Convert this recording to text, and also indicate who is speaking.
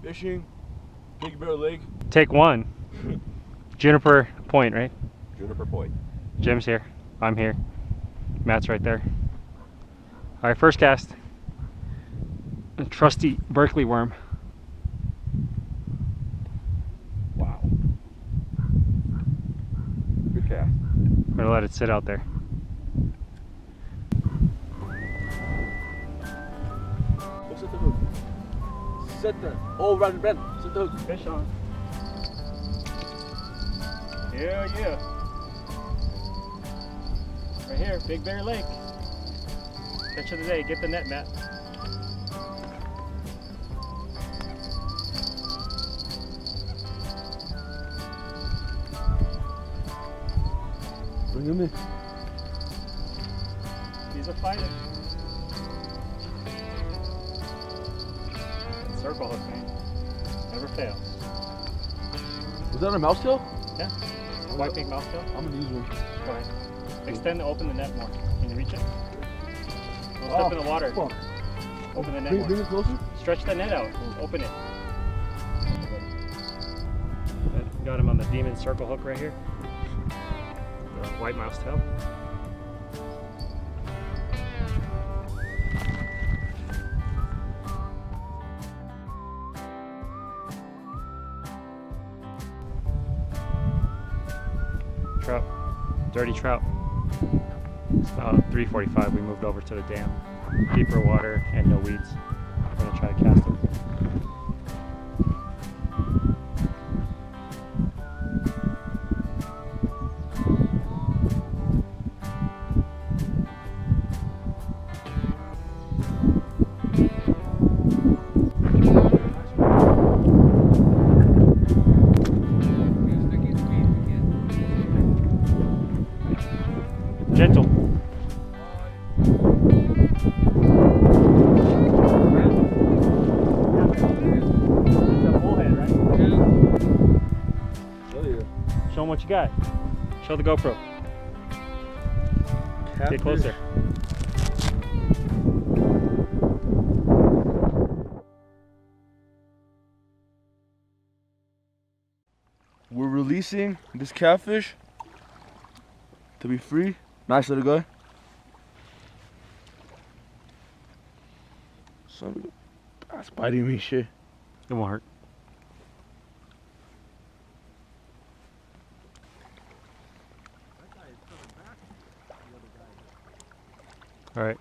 Speaker 1: Fishing, Big Bear Lake.
Speaker 2: Take one. Juniper Point, right?
Speaker 1: Juniper Point.
Speaker 2: Jim's here. I'm here. Matt's right there. All right, first cast. A trusty Berkeley worm.
Speaker 1: Wow. Good cast.
Speaker 2: I'm gonna let it sit out there.
Speaker 1: Go set the hook. Set the. Oh, right, Ben. Set the hook.
Speaker 2: Fish on. Yeah. Right here, Big Bear Lake. Catch of the day. Get the net, Matt.
Speaker 1: Bring him in.
Speaker 2: He's a fighter. Circle hook, man. Never fails.
Speaker 1: Was that a mouse tail?
Speaker 2: Yeah. White pink mouse tail.
Speaker 1: I'm gonna use one.
Speaker 2: Go ahead. Extend, open the net more. Can you reach it? Don't step in the water.
Speaker 1: Fuck.
Speaker 2: Open the net
Speaker 1: Bring
Speaker 2: more.
Speaker 1: it closer.
Speaker 2: Stretch the net out. Open it. Got him on the demon circle hook right here. The white mouse tail. Trout. Dirty trout. It's about 3:45. We moved over to the dam. Deeper water and no weeds. I'm gonna try to cast him. Gentle. Show them what you got. Show the GoPro.
Speaker 1: Catfish.
Speaker 2: Get closer.
Speaker 1: We're releasing this catfish to be free. Nice little guy. Son, that's biting me, shit.
Speaker 2: It won't hurt. All right.